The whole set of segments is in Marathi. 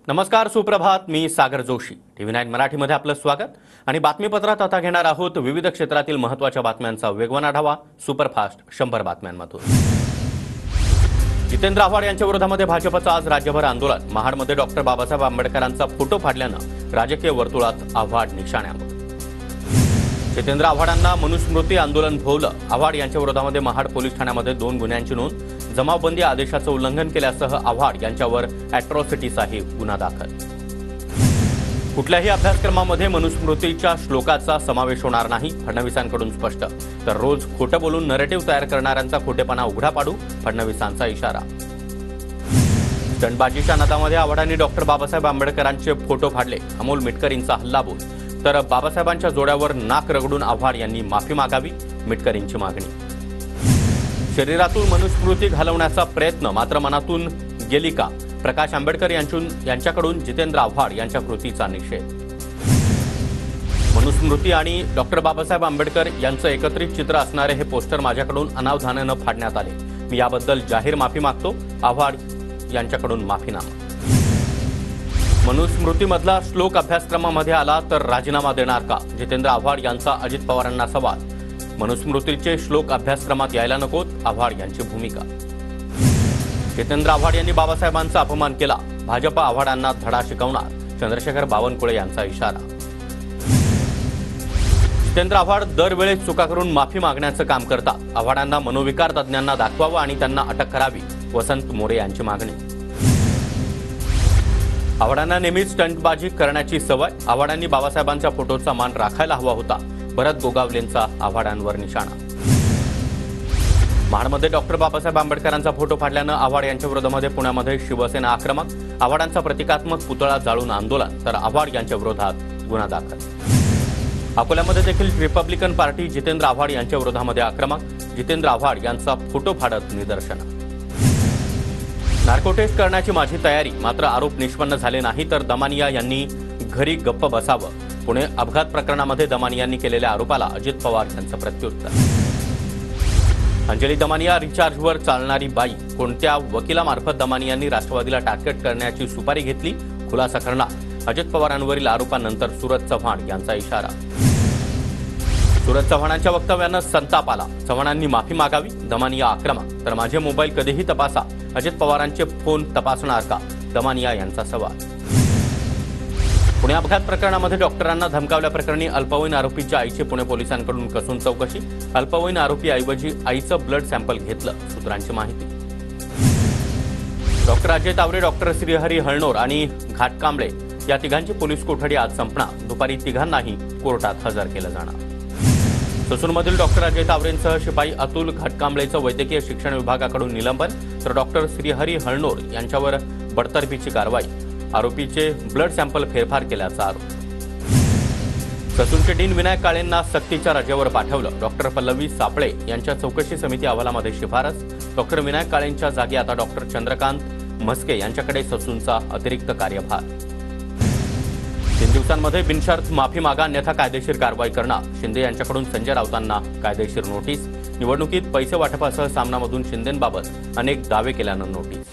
नमस्कार, सुप्रभात. मी सागर जोशी. TV9 मराठीमध्ये आपलं स्वागत आणि बातमीपत्रात आता घेणार आहोत विविध क्षेत्रातील महत्त्वाच्या बातम्यांचा वेगवान आढावा सुपरफास्ट 100 बातम्यांमधून. जितेंद्र आव्हाड यांच्या विरोधामध्ये भाजपचं आज राज्यभर आंदोलन. महाडमध्ये डॉक्टर बाबासाहेब आंबेडकरांचा फोटो फाडल्यानं राजकीय वर्तुळात आव्हाड निशाण्यावर. जितेंद्र आव्हाडांना मनुस्मृती आंदोलन भोवलं. आव्हाड यांच्या विरोधामध्ये महाड पोलीस ठाण्यामध्ये 2 गुन्ह्यांची नोंद. जमावबंदी आदेशाचं उल्लंघन केल्यासह आव्हाड यांच्यावर अॅट्रॉसिटीचाही गुन्हा दाखल. कुठल्याही अभ्यासक्रमामध्ये मनुस्मृतीच्या श्लोकाचा समावेश होणार नाही, फडणवीसांकडून स्पष्ट. तर रोज खोटं बोलून नरेटिव्ह तयार करणाऱ्यांचा खोटेपणा उघडा पाडू, फडणवीसांचा इशारा. स्टंटबाजीच्या नादामध्ये आव्हाडांनी डॉक्टर बाबासाहेब आंबेडकरांचे फोटो फाडले. अमोल मिटकरींचा हल्लाबोल. तर बाबासाहेबांच्या जोड्यावर नाक रगडून आव्हाड यांनी माफी मागावी, मिटकरींची मागणी. शरीरातून मनुस्मृती घालवण्याचा प्रयत्न मात्र मनातून गेली का? प्रकाश आंबेडकर यांच्याकडून जितेंद्र आव्हाड यांच्या कृतीचा निषेध. मनुस्मृती आणि डॉक्टर बाबासाहेब आंबेडकर यांचं एकत्रित चित्र असणारे हे पोस्टर माझ्याकडून अनावधानानं फाडण्यात आले. मी याबद्दल जाहीर माफी मागतो. आव्हाड यांच्याकडून माफीनामा. मनुस्मृतीमधला श्लोक अभ्यासक्रमामध्ये आला तर राजीनामा देणार का? जितेंद्र आव्हाड यांचा अजित पवारांना सवाल. मनुस्मृतीचे श्लोक अभ्यासक्रमात यायला नकोत, आव्हाड यांची भूमिका. जितेंद्र आव्हाड यांनी बाबासाहेबांचा अपमान केला. भाजप आव्हाडांना धडा शिकवणार, चंद्रशेखर बावनकुळे यांचा इशारा. जितेंद्र आव्हाड दरवेळेस चुका करून माफी मागण्याचं काम करतात. आव्हाडांना मनोविकार तज्ज्ञांना दाखवावं आणि त्यांना अटक करावी, वसंत मोरे यांची मागणी. आव्हाडांना नेहमीच स्टंटबाजी करण्याची सवय. आव्हाडांनी बाबासाहेबांच्या फोटोचा मान राखायला हवा होता. भरत गोगावलेंचा आव्हाडांवर निशाणा. महाडमध्ये डॉक्टर बाबासाहेब आंबेडकरांचा फोटो फाडल्यानं आव्हाड यांच्या विरोधामध्ये पुण्यामध्ये शिवसेना आक्रमक. आव्हाडांचा प्रतिकात्मक पुतळा जाळून आंदोलन. तर आव्हाड यांच्या विरोधात गुन्हा दाखल. अकोल्यामध्ये देखील रिपब्लिकन पार्टी जितेंद्र आव्हाड यांच्या विरोधामध्ये आक्रमक. जितेंद्र आव्हाड यांचा फोटो फाडत निदर्शनं. नार्को टेस्ट करण्याची माझी तयारी, मात्र आरोप निष्पन्न झाले नाही तर दमानिया यांनी घरी गप्प बसावं. पुणे अपघात प्रकरणामध्ये दमानियांनी केलेल्या आरोपाला अजित पवार यांचं प्रत्युत्तर. अंजली दमानिया रिचार्जवर चालणारी बाई. कोणत्या वकिलामार्फत दमानियांनी राष्ट्रवादीला टार्गेट करण्याची सुपारी घेतली, खुलासा करणार. अजित पवारांवरील आरोपानंतर सूरज चव्हाण यांचा इशारा. सूरज चव्हाणांच्या वक्तव्यानं संताप आला. चव्हाणांनी माफी मागावी, दमानिया आक्रमक. तर माझे मोबाईल कधीही तपासा, अजित पवारांचे फोन तपासणार का? दमानिया यांचा सवाल. पुणे अपघात प्रकरणामध्ये डॉक्टरांना धमकावल्याप्रकरणी अल्पवयीन आरोपीच्या आईची पुणे पोलिसांकडून कसून चौकशी. अल्पवयीन आरोपीऐवजी आईचं ब्लड सॅम्पल घेतलं, सूत्रांची माहिती. डॉक्टर अजय तावरे, डॉक्टर श्रीहरी हळनोर आणि घाटकांबळे या तिघांची पोलीस कोठडी आज संपणार. दुपारी तिघांनाही कोर्टात हजर केलं जाणार. ससूनमधील डॉक्टर अजय तावरेंसह शिपाई अतुल घाटकांबळेचं वैद्यकीय शिक्षण विभागाकडून निलंबन. तर डॉक्टर श्रीहरी हळनोर यांच्यावर बडतर्फीची कारवाई. आरोपीचे ब्लड सॅम्पल फेरफार केल्याचा आरोप. ससूनचे डीन विनायक काळेंना सक्तीच्या रजेवर पाठवलं. डॉक्टर पल्लवी सापळे यांच्या चौकशी समिती अहवालामध्ये शिफारस. डॉक्टर विनायक काळेंच्या जागी आता डॉक्टर चंद्रकांत म्हस्के यांच्याकडे ससूनचा अतिरिक्त कार्यभार. 3 दिवसांमध्ये बिनशर्त माफी मागा, अन्यथा कायदेशीर कारवाई करणार. शिंदे यांच्याकडून संजय राऊतांना कायदेशीर नोटीस. निवडणुकीत पैसे वाटपासह सामनामधून शिंदेंबाबत अनेक दावे केल्यानं नोटीस.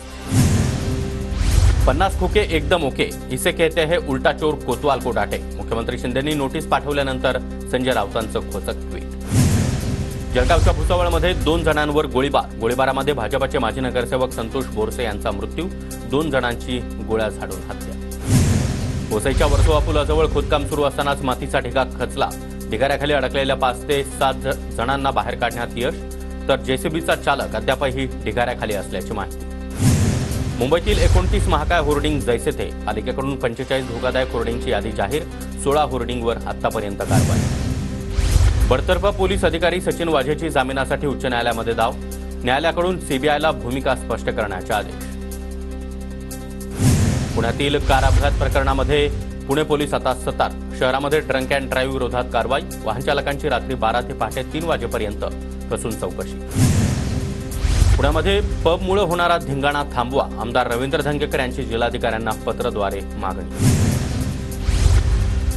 50 खोके एकदम ओके, इसे कहते हैं उल्टा चोर कोतवाल को डाटे. मुख्यमंत्री शिंदेंनी नोटीस पाठवल्यानंतर संजय राऊतांचं खोचक ट्विट. जळगावच्या भुसावळमध्ये 2 जणांवर गोळीबार. गोळीबारामध्ये भाजपचे माजी नगरसेवक संतोष बोरसे यांचा मृत्यू. 2 जणांची गोळ्या झाडून हत्या. वसईच्या वर्सोवा पुलाजवळ खोदकाम सुरू असतानाच मातीचा ढिगा खचला. ढिगाऱ्याखाली अडकलेल्या 5 ते 7 जणांना बाहेर काढण्यात यश. तर जेसीबीचा चालक अद्यापही ढिगाऱ्याखाली असल्याची माहिती. मुंबईतील 29 महाकाय होर्डिंग जैसे थे. पालिकेकडून 45 धोकादायक होर्डिंगची यादी जाहीर. 16 होर्डिंगवर आतापर्यंत कारवाई. बडतर्फ पोलीस अधिकारी सचिन वाझेची जामिनासाठी उच्च न्यायालयामध्ये धाव. न्यायालयाकडून सीबीआयला भूमिका स्पष्ट करण्याचे आदेश. पुण्यातील कार अपघात प्रकरणामध्ये पुणे पोलीस आता सतर्क. शहरामध्ये ड्रंक अँड ड्राईव्ह विरोधात कारवाई. वाहन चालकांची रात्री 12 ते पहाटे 3 वाजेपर्यंत कसून चौकशी. पुण्यामध्ये पबमुळे होणारा धिंगाणा थांबवा. आमदार रवींद्र धंगेकर यांची जिल्हाधिकाऱ्यांना पत्राद्वारे मागणी.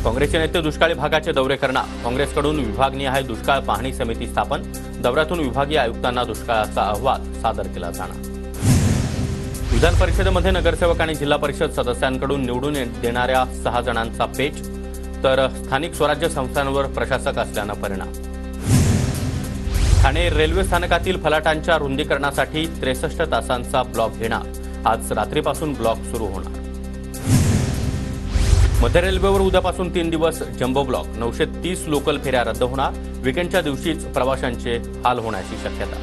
काँग्रेसचे नेते दुष्काळी भागाचे दौरे करणार. काँग्रेसकडून विभागनिहाय दुष्काळ पाहणी समिती स्थापन. दौऱ्यातून विभागीय आयुक्तांना दुष्काळाचा अहवाल सादर केला जाणार. विधान परिषदेमध्ये नगरसेवक आणि जिल्हा परिषद सदस्यांकडून निवडून देणाऱ्या 6 जणांचा पेच, तर स्थानिक स्वराज्य संस्थांवर प्रशासक असल्यानं परिणाम. ठाणे रेल्वे स्थानकातील फलाटांच्या रुंदीकरणासाठी 63 तासांचा ब्लॉक घेणार. आज रात्रीपासून ब्लॉक सुरू होणार. मध्य रेल्वेवर उद्यापासून 3 दिवस जम्बो ब्लॉक. 930 लोकल फेऱ्या रद्द होणार. विकेंडच्या दिवशीच प्रवाशांचे हाल होण्याची शक्यता.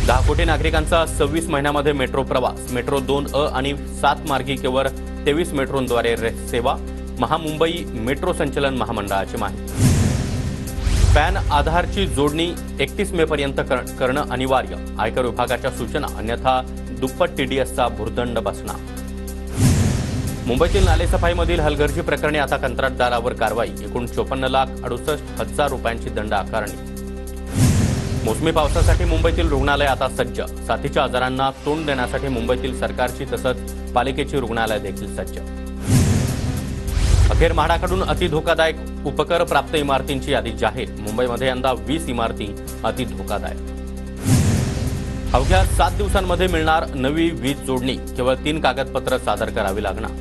10 कोटी नागरिकांचा 26 महिन्यामध्ये मेट्रो प्रवास. मेट्रो 2A आणि 7 मार्गिकेवर 23 मेट्रोंद्वारे सेवा. महामुंबई मेट्रो संचलन महामंडळाची माहिती. पॅन आधारची जोडणी 31 मे पर्यंत करणं अनिवार्य. आयकर विभागाच्या सूचना, अन्यथा दुप्पट TDSचा भुर्दंड बसणार. मुंबईतील नालेसफाईमधील हलगर्जी प्रकरणी आता कंत्राटदारावर कारवाई. एकूण 54,68,000 रुपयांची दंड आकारणी. मोसमी पावसासाठी मुंबईतील रुग्णालय आता सज्ज. साथीच्या आजारांना तोंड देण्यासाठी मुंबईतील सरकारची तसंच पालिकेची रुग्णालय देखील सज्ज. अखेर म्हाडाकडून अतिधोकादायक उपकर प्राप्त इमारतींची यादी जाहीर. मुंबईमध्ये यंदा 20 इमारती अतिधोकादायक. अवघ्या 7 दिवसांमध्ये मिळणार नवी वीज जोडणी. केवळ 3 कागदपत्र सादर करावी लागणार.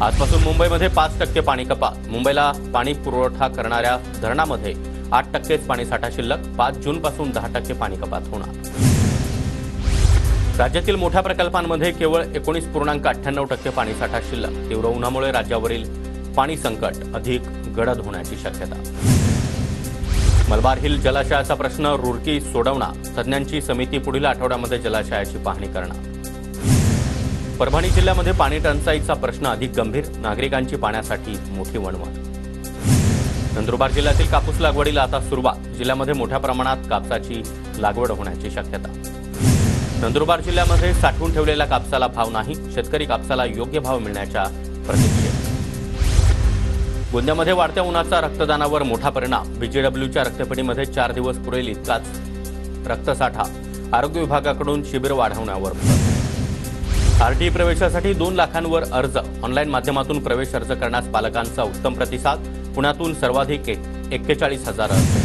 आजपासून मुंबईमध्ये 5% पाणी कपात. मुंबईला पाणी पुरवठा करणाऱ्या धरणामध्ये 8%च पाणीसाठा शिल्लक. 5 जूनपासून 10% पाणी कपात होणार. राज्यातील मोठ्या प्रकल्पांमध्ये केवळ 19.98% पाणीसाठा शिल्लक. तीव्र उन्हामुळे राज्यावरील पाणी संकट अधिक गडद होण्याची शक्यता. मलबार हिल जलाशयाचा प्रश्न रुरकी सोडवणार. तज्ज्ञांची समिती पुढील आठवड्यामध्ये जलाशयाची पाहणी करणार. परभणी जिल्ह्यामध्ये पाणी टंचाईचा प्रश्न अधिक गंभीर. नागरिकांची पाण्यासाठी मोठी वणवण. नंदुरबार जिल्ह्यातील कापूस लागवडीला आता सुरुवात. जिल्ह्यामध्ये मोठ्या प्रमाणात कापसाची लागवड होण्याची शक्यता. नंदुरबार जिल्ह्यामध्ये साठवून ठेवलेल्या कापसाला भाव नाही. शेतकरी कापसाला योग्य भाव मिळण्याच्या प्रतीक्षेत. गोंदियामध्ये वाढत्या उन्हाचा रक्तदानावर मोठा परिणाम. BJWच्या रक्तपेढीमध्ये 4 दिवस पुरेल इतकाच रक्तसाठा. आरोग्य विभागाकडून शिबिर वाढवण्यावर भर. RTE प्रवेशासाठी 2 लाखांवर अर्ज. ऑनलाईन माध्यमातून प्रवेश अर्ज करण्यास पालकांचा उत्तम प्रतिसाद. पुण्यातून सर्वाधिक 41,000 अर्ज.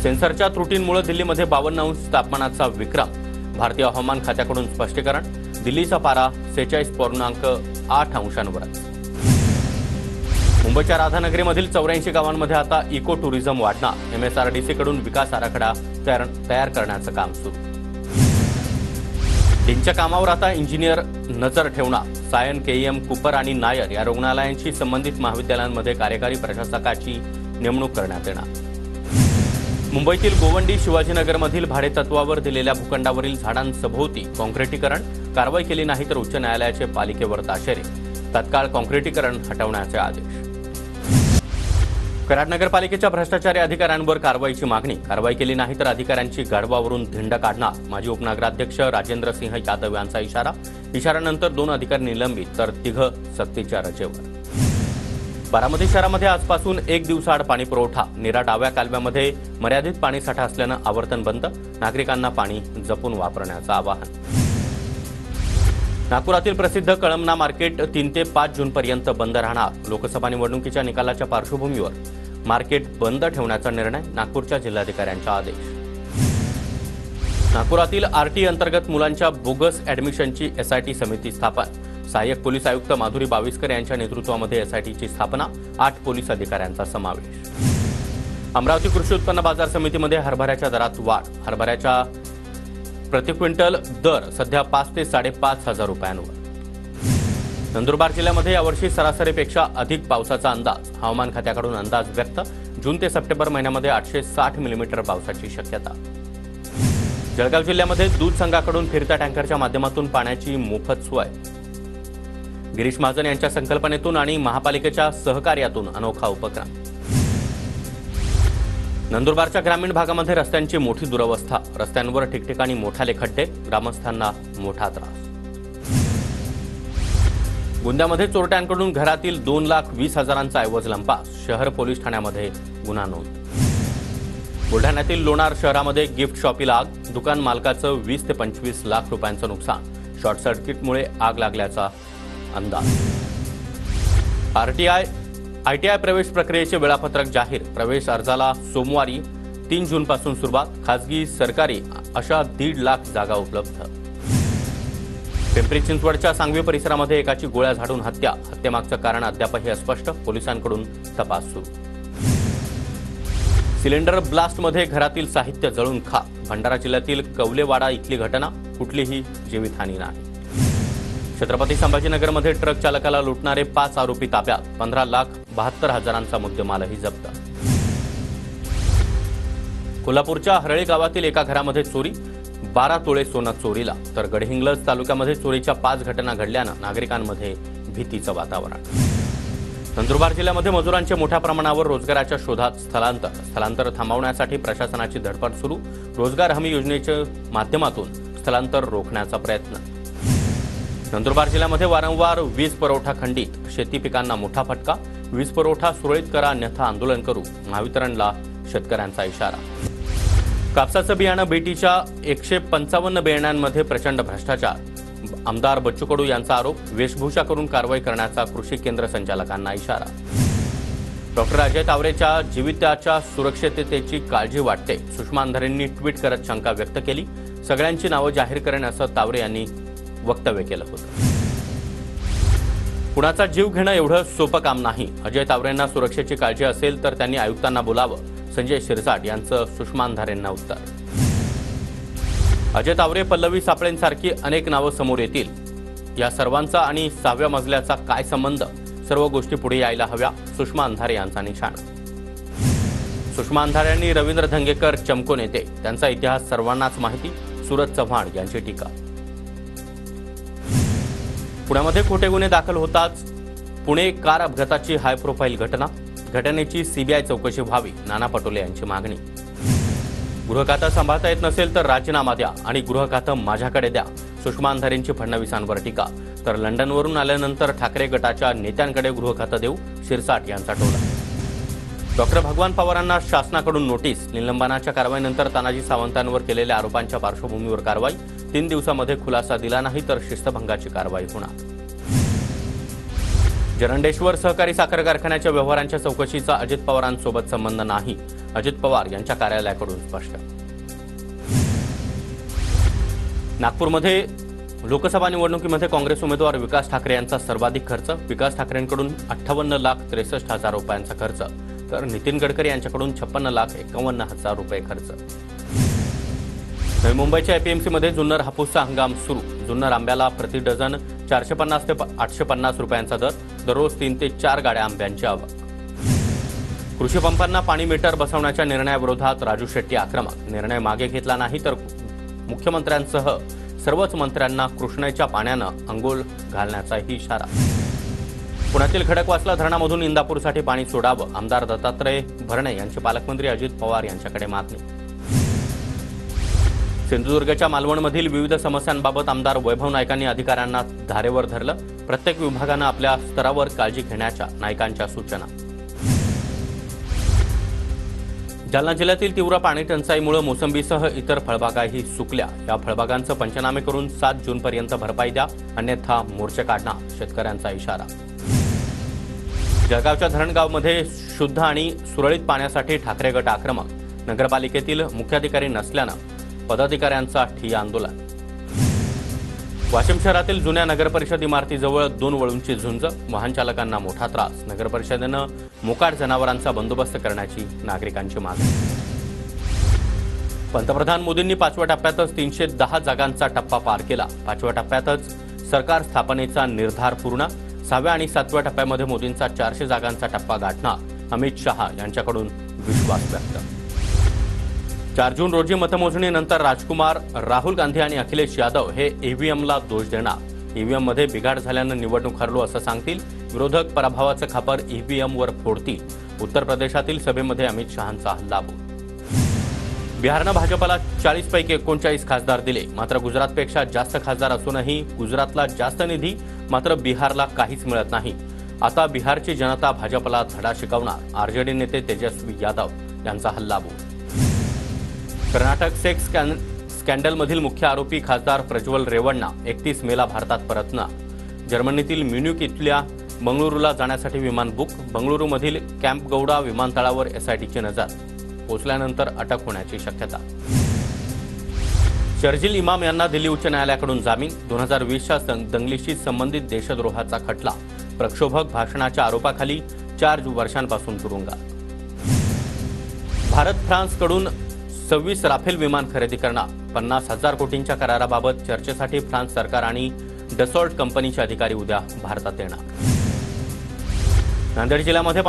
सेन्सरच्या त्रुटींमुळे दिल्लीमध्ये 52 अंश तापमानाचा विक्रम. भारतीय हवामान खात्याकडून स्पष्टीकरण. दिल्लीचा पारा 46.8 अंशांवरच. मुंबईच्या राधानगरीमधील 84 गावांमध्ये आता इको टुरिझम वाढणार. MSRDCकडून विकास आराखडा तयार करण्याचं काम सुरू. डीनच्या कामावर आता इंजिनियर नजर ठेवणार. सायन, KEM, कुपर आणि नायर या रुग्णालयांशी संबंधित महाविद्यालयांमध्ये कार्यकारी प्रशासकाची नेमणूक करण्यात येणार. मुंबईतील गोवंडी शिवाजीनगरमधील भाडेतत्वावर दिलेल्या भूखंडावरील झाडांसभोवती काँक्रिटीकरण. कारवाई केली नाही तर उच्च न्यायालयाचे पालिकेवर ताशेरे. तत्काळ काँक्रिटीकरण हटवण्याचे आदेश. कराड नगरपालिकेच्या भ्रष्टाचारी अधिकाऱ्यांवर कारवाईची मागणी. कारवाई केली नाही तर अधिकाऱ्यांची गाढवावरून धिंड काढणार. माजी उपनगराध्यक्ष राजेंद्र सिंह यादव यांचा इशारा. इशाऱ्यानंतर 2 अधिकारी निलंबित तर 3 सक्तीच्या रजेवर. बारामती शहरामध्ये आजपासून 1 दिवसाआड पाणी पुरवठा. नीरा डाव्या कालव्यामध्ये मर्यादित पाणीसाठा असल्यानं आवर्तन बंद. नागरिकांना पाणी जपून वापरण्याचं आवाहन. नागपुरातील प्रसिद्ध कळमना मार्केट 3 ते 5 जूनपर्यंत बंद राहणार. लोकसभा निवडणुकीच्या निकालाच्या पार्श्वभूमीवर मार्केट बंद ठेवण्याचा निर्णय. नागपूरच्या जिल्हाधिकाऱ्यांचा आदेश. नागपुरातील RTE अंतर्गत मुलांच्या बोगस ऍडमिशनची SIT समिती स्थापन. सहाय्यक पोलीस आयुक्त माधुरी बाविस्कर यांच्या नेतृत्वामध्ये SITची स्थापना. 8 पोलीस अधिकाऱ्यांचा समावेश. अमरावती कृषी उत्पन्न बाजार समितीमध्ये हरभऱ्याच्या दरात वाढ. हरभऱ्याच्या प्रति क्विंटल दर सध्या 5 ते 5,500 रुपयांवर. नंदुरबार जिल्ह्यामध्ये यावर्षी सरासरीपेक्षा अधिक पावसाचा अंदाज. हवामान खात्याकडून अंदाज व्यक्त. जून ते सप्टेंबर महिन्यामध्ये 860 मिलीमीटर पावसाची शक्यता. जळगाव जिल्ह्यामध्ये दूध संघाकडून फिरत्या टँकरच्या माध्यमातून पाण्याची मोफत सोय. गिरीश महाजन यांच्या संकल्पनेतून आणि महापालिकेच्या सहकार्यातून अनोखा उपक्रम. नंदुरबारच्या ग्रामीण भागामध्ये रस्त्यांची मोठी दुरवस्था. रस्त्यांवर ठिकठिकाणी मोठाले खड्डे. ग्रामस्थांना मोठा त्रास. गोंदियामध्ये चोरट्यांकडून घरातील 2,20,000चा ऐवज लंपास. शहर पोलीस ठाण्यामध्ये गुन्हा नोंद. बुलढाण्यातील लोणार शहरामध्ये गिफ्ट शॉपीला आग. दुकान मालकाचं 20 ते 25 लाख रुपयांचं नुकसान. शॉर्ट सर्किटमुळे आग लागल्याचा अंदाज. ITI प्रवेश प्रक्रियेचे वेळापत्रक जाहीर. प्रवेश अर्जाला सोमवारी 3 जूनपासून सुरुवात, खासगी सरकारी अशा 1.5 लाख जागा उपलब्ध. पिंपरी चिंचवडच्या सांगवी परिसरामध्ये एकाची गोळ्या झाडून हत्या. हत्येमागचं कारण अद्यापही अस्पष्ट, पोलिसांकडून तपास सुरू. सिलेंडर ब्लास्टमध्ये घरातील साहित्य जळून खाक. भंडारा जिल्ह्यातील कवलेवाडा इथली घटना, कुठलीही जीवितहानी नाही. छत्रपती संभाजीनगरमध्ये ट्रक चालकाला लुटणारे 5 आरोपी ताब्यात. 15,72,000चा मुद्देमालही जप्त. कोल्हापूरच्या हरळी गावातील एका घरामध्ये चोरी, 12 तोळे सोनं चोरीला. तर गडहिंग्लज तालुक्यामध्ये चोरीच्या 5 घटना घडल्यानं नागरिकांमध्ये भीतीचं वातावरण. नंदुरबार जिल्ह्यामध्ये मजुरांचे मोठ्या प्रमाणावर रोजगाराच्या शोधात स्थलांतर थांबवण्यासाठी प्रशासनाची धडपड सुरू. रोजगार हमी योजनेच्या माध्यमातून स्थलांतर रोखण्याचा प्रयत्न. नंदुरबार जिल्ह्यामध्ये वारंवार वीज पुरवठा खंडित, शेती पिकांना मोठा फटका. वीज पुरवठा सुरळीत करा अन्यथा आंदोलन करू, महावितरणला शेतकऱ्यांचा इशारा. कापसाचं बियाणं बीटीच्या 155 बियाणांमध्ये प्रचंड भ्रष्टाचार. आमदार बच्चू कडू यांचा आरोप. वेशभूषा करून कारवाई करण्याचा कृषी केंद्र संचालकांना इशारा. डॉक्टर अजय तावरेच्या जीविताच्या सुरक्षिततेची काळजी वाटते, सुषमा अंधारेंनी ट्विट करत शंका व्यक्त केली. सगळ्यांची नावं जाहीर करेन असं तावरे यांनी वक्तव्य केलं होतं. कुणाचा जीव घेणं एवढं सोपं काम नाही. अजय तावरेंना सुरक्षेची काळजी असेल तर त्यांनी आयुक्तांना बोलावं, संजय शिरसाट यांचं सुषमा अंधारेंना उत्तर. अजय तावरे, पल्लवी सापळेंसारखी अनेक नावं समोर येतील. या सर्वांचा आणि 6व्या मजल्याचा काय संबंध? सर्व गोष्टी पुढे यायला हव्या, सुषमा अंधारे यांचा निशाणा. सुषमा अंधारे यांनी रवींद्र धंगेकर चमको नेते, त्यांचा इतिहास सर्वांनाच माहिती. सूरज चव्हाण यांची टीका. पुण्यामध्ये खोटे गुन्हे दाखल होताच पुणे कार अपघाताची हाय प्रोफाईल घटना. घटनेची सीबीआय चौकशी व्हावी, नाना पटोले यांची मागणी. गृह खातं सांभाळता येत नसेल तर राजीनामा द्या आणि गृह खातं माझ्याकडे द्या, सुषमा अंधारेंची फडणवीसांवर टीका. तर लंडनवरून आल्यानंतर ठाकरे गटाच्या नेत्यांकडे गृह खातं देऊ, शिरसाट यांचा टोला. डॉक्टर भगवान पवारांना शासनाकडून नोटीस. निलंबनाच्या कारवाईनंतर तानाजी सावंतांवर केलेल्या आरोपांच्या पार्श्वभूमीवर कारवाई. 3 दिवसामध्ये खुलासा दिला नाही तर शिस्तभंगाची कारवाई होणार. जरंडेश्वर सहकारी साखर कारखान्याच्या व्यवहारांच्या चौकशीचा अजित पवारांसोबत संबंध नाही, अजित पवार यांच्या कार्यालयाकडून स्पष्ट. नागपूरमध्ये लोकसभा निवडणुकीमध्ये काँग्रेस उमेदवार विकास ठाकरे यांचा सर्वाधिक खर्च. विकास ठाकरेंकडून 58,63,000 रुपयांचा खर्च, तर नितीन गडकरी यांच्याकडून 56,51,000 रुपये खर्च. नवी मुंबईच्या एपीएमसीमध्ये जुन्नर हापूसचा हंगाम सुरू. जुन्नर आंब्याला प्रति डझन 450 ते 850 रुपयांचा दर. दररोज 3 ते 4 गाड्या आंब्यांची आवक. कृषी पंपांना पाणी मीटर बसवण्याच्या निर्णयाविरोधात राजू शेट्टी आक्रमक. निर्णय मागे घेतला नाही तर मुख्यमंत्र्यांसह सर्वच मंत्र्यांना कृष्णेच्या पाण्यानं अंघोळ घालण्याचाही इशारा. पुण्यातील खडकवासला धरणामधून इंदापूरसाठी पाणी सोडावं, आमदार दत्तात्रय भरणे यांची पालकमंत्री अजित पवार यांच्याकडे मागणी. सिंधुदुर्गच्या मालवणमधील विविध समस्यांबाबत आमदार वैभव नाईकांनी अधिकाऱ्यांना धारेवर धरलं. प्रत्येक विभागानं आपल्या स्तरावर काळजी घेण्याच्या नाईकांच्या सूचना. जालना जिल्ह्यातील तीव्र पाणी टंचाईमुळे मोसंबीसह इतर फळबागाही सुकल्या. या फळबागांचं पंचनामे करून 7 जूनपर्यंत भरपाई द्या, अन्यथा मोर्चे काढणार, शेतकऱ्यांचा इशारा. जळगावच्या धरणगावमध्ये शुद्ध आणि सुरळीत पाण्यासाठी ठाकरे गट आक्रमक. नगरपालिकेतील मुख्याधिकारी नसल्यानं पदाधिकाऱ्यांचा ठिय्या आंदोलन. वाशिम शहरातील जुन्या नगरपरिषद इमारतीजवळ 2 वळूंची झुंज. वाहन चालकांना मोठा त्रास. नगरपरिषदेनं मोकाट जनावरांचा बंदोबस्त करण्याची नागरिकांची मागणी. पंतप्रधान मोदींनी 5व्या टप्प्यातच 310 जागांचा टप्पा पार केला. 5व्या टप्प्यातच सरकार स्थापनेचा निर्धार पूर्ण. 6व्या आणि 7व्या टप्प्यामध्ये मोदींचा 400 जागांचा टप्पा गाठणार. अमित शहा यांच्याकडून विश्वास व्यक्त. 4 जून रोजी मतमोजणीनंतर राजकुमार, राहुल गांधी आणि अखिलेश यादव हे ईव्हीएमला दोष देणार. ईव्हीएममध्ये बिघाड झाल्यानं निवडणूक हरलो असं सांगतील. विरोधक पराभवाचं खापर ईव्हीएमवर फोडतील. उत्तर प्रदेशातील सभेमध्ये अमित शहांचा हल्लाबोल. बिहारनं भाजपला 40 पैकी 39 खासदार दिले. मात्र गुजरातपेक्षा जास्त खासदार असूनही गुजरातला जास्त निधी, मात्र बिहारला काहीच मिळत नाही. आता बिहारची जनता भाजपला धडा शिकवणार. आरजेडी नेते तेजस्वी यादव यांचा हल्लाबोल. कर्नाटक सेक्स स्कॅन्डलमधील मुख्य आरोपी खासदार प्रज्वल रेवण्णा 31 मेला भारतात परतणार. जर्मनीतील म्युनिक इथल्या बंगळुरूला जाण्यासाठी विमान बुक. बंगळुरूमधील कॅम्प गौडा विमानतळावर एसआयटीची नजर. पोहोचल्यानंतर अटक होण्याची शक्यता। शर्जील इमाम यांना दिल्ली उच्च न्यायालयाकडून जामीन। 2020च्या दंगलीशी संबंधित देशद्रोहाचा खटला, प्रक्षोभक भाषणाच्या आरोपाखाली 4 वर्षांपासून तुरुंगात। भारत फ्रान्सकडून 26 राफेल विमान खरेदी करणार। 50,000 कोटींच्या कराराबाबत चर्चेसाठी फ्रान्स सरकार आणि डसॉल्ट कंपनीचे अधिकारी उद्या भारतात येणार। नांदेड जिल्ह्यामध्ये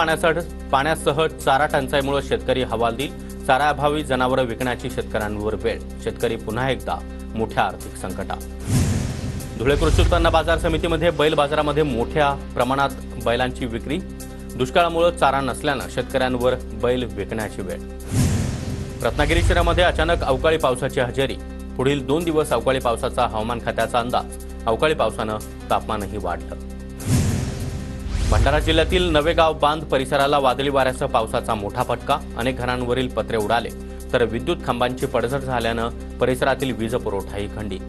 पाण्यासह चारा टंचाईमुळे शेतकरी हवालदिल। चाऱ्याअभावी जनावरं विकण्याची शेतकऱ्यांवर वेळ, शेतकरी पुन्हा एकदा मोठ्या आर्थिक संकटात। धुळे कृषी उत्पन्न बाजार समितीमध्ये बैल बाजारामध्ये मोठ्या प्रमाणात बैलांची विक्री। दुष्काळामुळे चारा नसल्यानं शेतकऱ्यांवर बैल विकण्याची वेळ। रत्नागिरी शहरामध्ये अचानक अवकाळी पावसाची हजेरी। पुढील 2 दिवस अवकाळी पावसाचा हवामान खात्याचा अंदाज। अवकाळी पावसानं तापमानही वाढलं। भंडारा जिल्ह्यातील नवेगाव बांध परिसराला वादळी वाऱ्यासह पावसाचा मोठा फटका। अनेक घरांवरील पत्रे उडाले तर विद्युत खांबांची पडझड झाल्यानं परिसरातील वीज पुरवठाही खंडित।